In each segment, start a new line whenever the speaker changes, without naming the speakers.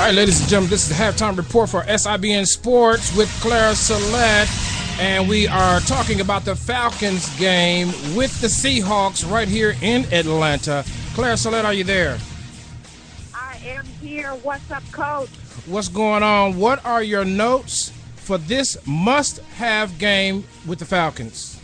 All right, ladies and gentlemen, this is the halftime report for SIBN Sports with Clara Salette, and we are talking about the Falcons game with the Seahawks right here in Atlanta. Clara Salette, are you there?
I am here. What's up, Coach?
What's going on? What are your notes for this must-have game with the Falcons?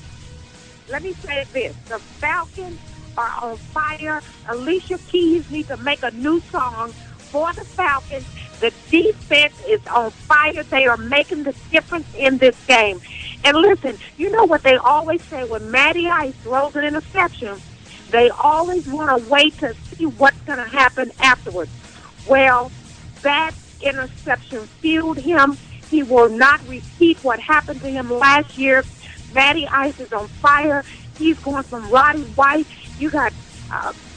Let me say this. The Falcons are on fire. Alicia Keys needs to make a new song for the Falcons. The defense is on fire. They are making the difference in this game. And listen, you know what they always say when Matty Ice throws an interception, they always want to wait to see what's going to happen afterwards. Well, that interception fueled him. He will not repeat what happened to him last year. Matty Ice is on fire. He's going from Roddy White. You got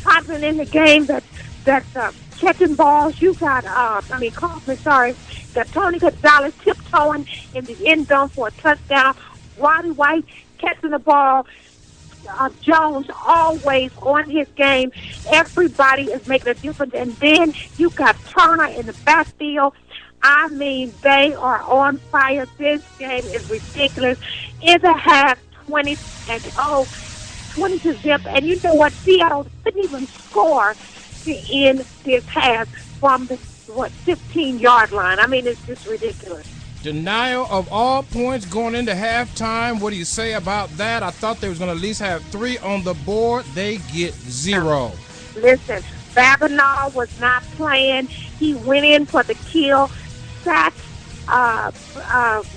Cotton in the game that's catching balls. You got, Kaufman, got Tony Gonzalez tiptoeing in the end zone for a touchdown. Roddy White catching the ball. Jones always on his game. Everybody is making a difference. And then you got Turner in the backfield. I mean, they are on fire. This game is ridiculous. In the half, 20-0, 20-0. And you know what? Seattle didn't even score to end this half from the 15-yard line. I mean, it's just ridiculous.
Denial of all points going into halftime. What do you say about that? I thought they was going to at least have 3 on the board. They get 0.
Listen, Babineau was not playing. He went in for the kill, sacked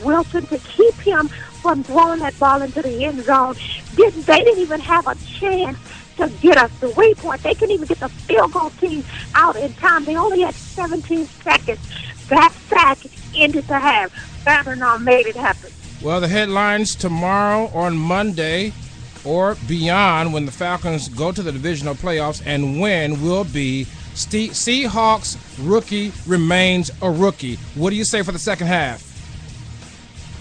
Wilson to keep him from throwing that ball into the end zone. They didn't even have a chance to get a 3-point. They couldn't even get the field goal team out in time. They only had 17 seconds. That sack ended the half. Babineau made it happen.
Well, the headlines tomorrow on Monday or beyond when the Falcons go to the divisional playoffs and win will be Seahawks rookie remains a rookie. What do you say for the second half?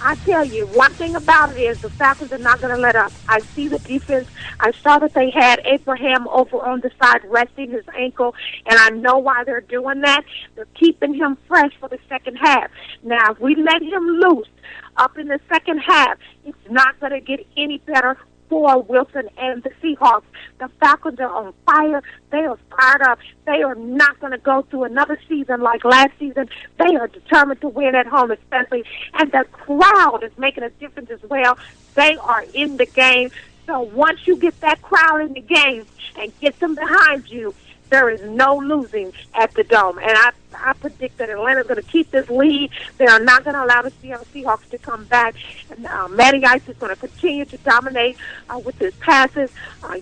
I tell you, one thing about it is the Falcons are not going to let up. I see the defense. I saw that they had Abraham over on the side resting his ankle, and I know why they're doing that. They're keeping him fresh for the second half. Now, if we let him loose up in the second half, it's not going to get any better for Wilson and the Seahawks. The Falcons are on fire. They are fired up. They are not going to go through another season like last season. They are determined to win at home, especially. And the crowd is making a difference as well. They are in the game. So once you get that crowd in the game and get them behind you, there is no losing at the Dome. And I predict that Atlanta's going to keep this lead. They are not going to allow the Seattle Seahawks to come back. And Matty Ice is going to continue to dominate with his passes.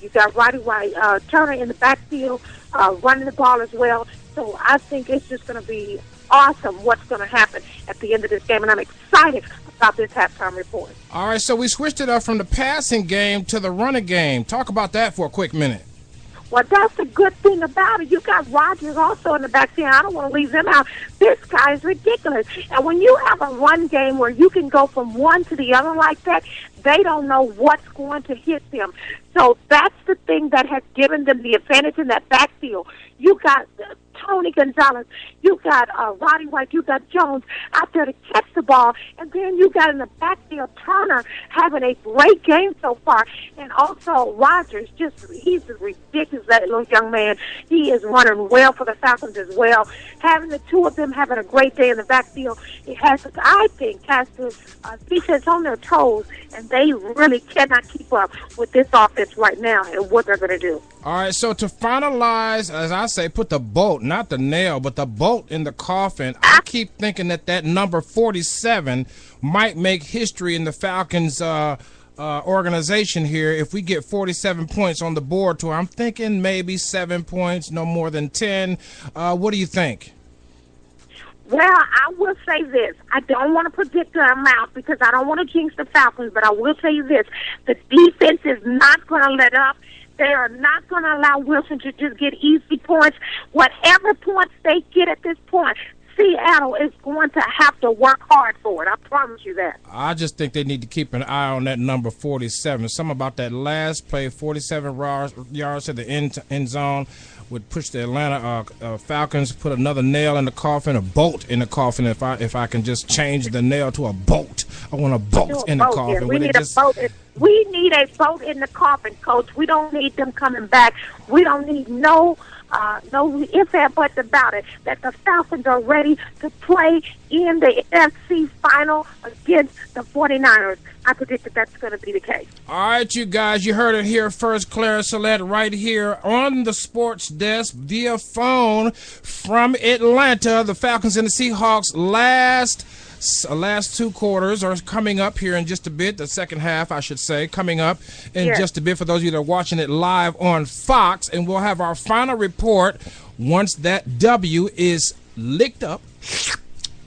You got Roddy White, Turner in the backfield, running the ball as well. So I think it's just going to be awesome what's going to happen at the end of this game. And I'm excited about this halftime report.
All right, so we switched it up from the passing game to the running game. Talk about that for a quick minute.
Well, that's the good thing about it. You got Rodgers also in the backfield. I don't want to leave them out. This guy is ridiculous. And when you have a run game where you can go from one to the other like that, they don't know what's going to hit them. So that's the thing that has given them the advantage in that backfield. You got Tony Gonzalez, you got Roddy White, you got Jones out there to catch the ball, and then you got in the backfield Turner having a great game so far, and also Rodgers, he's ridiculous, that little young man. He is running well for the Falcons as well. Having the two of them having a great day in the backfield, I think, has the defense on their toes, and they really cannot keep up with this offense right now and what they're going to do.
All right, so to finalize, as I say, put the bolt, not the nail, but the bolt in the coffin, I keep thinking that number 47 might make history in the Falcons organization here if we get 47 points on the board to her. I'm thinking maybe 7 points, no more than 10. What do you think?
Well, I will say this. I don't want to predict the amount because I don't want to jinx the Falcons, but I will tell you this. The defense is not going to let up. They are not going to allow Wilson to just get easy points. Whatever points they get at this point, Seattle is going to have to work hard for it. I promise you that.
I just think they need to keep an eye on that number 47. Something about that last play, 47 yards to the end zone, would push the Atlanta Falcons, put another nail in the coffin, a bolt in the coffin. If I can just change the nail to a bolt, I want a bolt in the coffin.
Yeah. We need a bolt. We need a bolt in the coffin, Coach. We don't need them coming back. We don't need no ifs, ands, buts about it. That the Falcons are ready to play in the NFC final against the 49ers. I predict that that's going to be the case.
All right, you guys, you heard it here first. Clara Salette right here on the sports desk via phone from Atlanta. The Falcons and the Seahawks last two quarters are coming up here in just a bit. The second half, I should say, coming up in just a bit for those of you that are watching it live on Fox. And we'll have our final report once that W is licked up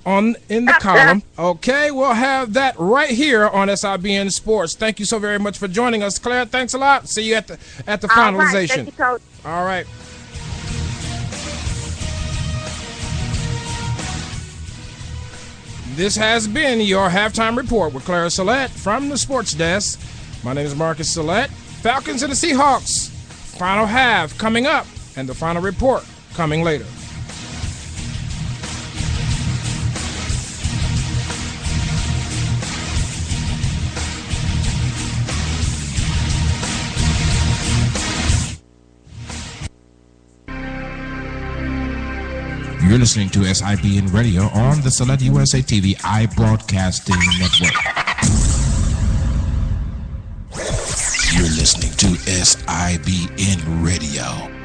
in the column. Okay, we'll have that right here on SIBN Sports. Thank you so very much for joining us, Claire. Thanks a lot. See you at the finalization.
All right. Thank you, Coach.
All right. This has been your halftime report with Clara Salette from the sports desk. My name is Marcus Salette. Falcons and the Seahawks. Final half coming up, and the final report coming later.
You're listening to SIBN Radio on the Select USA TV iBroadcasting Network. You're listening to SIBN Radio.